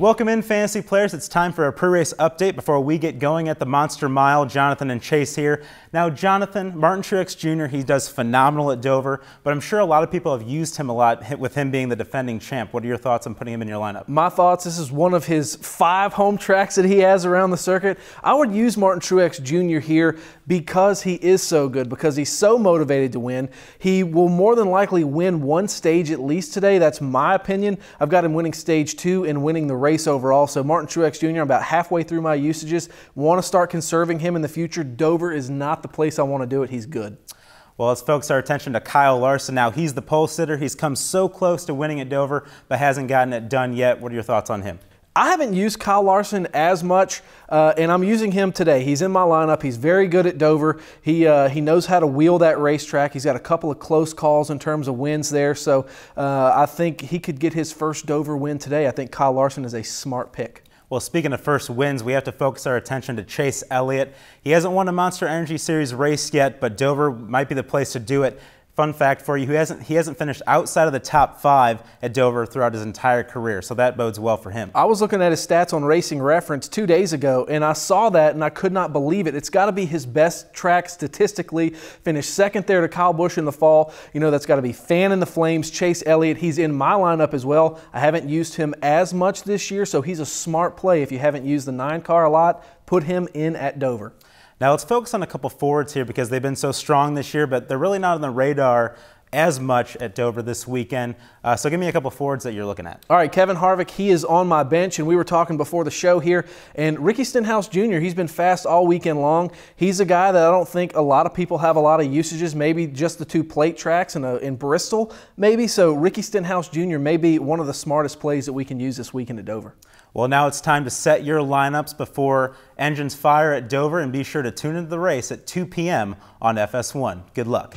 Welcome in, fantasy players. It's time for a pre-race update before we get going at the Monster Mile. Jonathan and Chase here. Now, Jonathan, Martin Truex Jr., he does phenomenal at Dover, but I'm sure a lot of people have used him a lot with him being the defending champ. What are your thoughts on putting him in your lineup? My thoughts, this is one of his 5 home tracks that he has around the circuit. I would use Martin Truex Jr. here because he is so good, because he's so motivated to win. He will more than likely win one stage at least today. That's my opinion. I've got him winning stage 2 and winning the race overall. So Martin Truex Jr., I'm about halfway through my usages. Want to start conserving him in the future. Dover is not the place I want to do it. He's good. Well, let's focus our attention to Kyle Larson now. He's the pole sitter. He's come so close to winning at Dover, but hasn't gotten it done yet. What are your thoughts on him? I haven't used Kyle Larson as much, and I'm using him today. He's in my lineup. He's very good at Dover. He knows how to wheel that racetrack. He's got a couple of close calls in terms of wins there, so I think he could get his first Dover win today. I think Kyle Larson is a smart pick. Well, speaking of first wins, we have to focus our attention to Chase Elliott. He hasn't won a Monster Energy Series race yet, but Dover might be the place to do it. Fun fact for you, he hasn't finished outside of the top 5 at Dover throughout his entire career, so that bodes well for him. I was looking at his stats on Racing Reference 2 days ago, and I saw that, and I could not believe it. It's got to be his best track statistically. Finished second there to Kyle Busch in the fall. You know, that's got to be fan in the flames. Chase Elliott, he's in my lineup as well. I haven't used him as much this year, so he's a smart play. If you haven't used the 9 car a lot, put him in at Dover. Now let's focus on a couple forwards here because they've been so strong this year, but they're really not on the radar as much at Dover this weekend. So give me a couple forwards that you're looking at. All right, Kevin Harvick, he is on my bench, and we were talking before the show here. And Ricky Stenhouse Jr., he's been fast all weekend long. He's a guy that I don't think a lot of people have a lot of usages, maybe just the 2 plate tracks in Bristol, maybe. So Ricky Stenhouse Jr. may be one of the smartest plays that we can use this weekend at Dover. Well, now it's time to set your lineups before engines fire at Dover, and be sure to tune into the race at 2 p.m. on FS1. Good luck.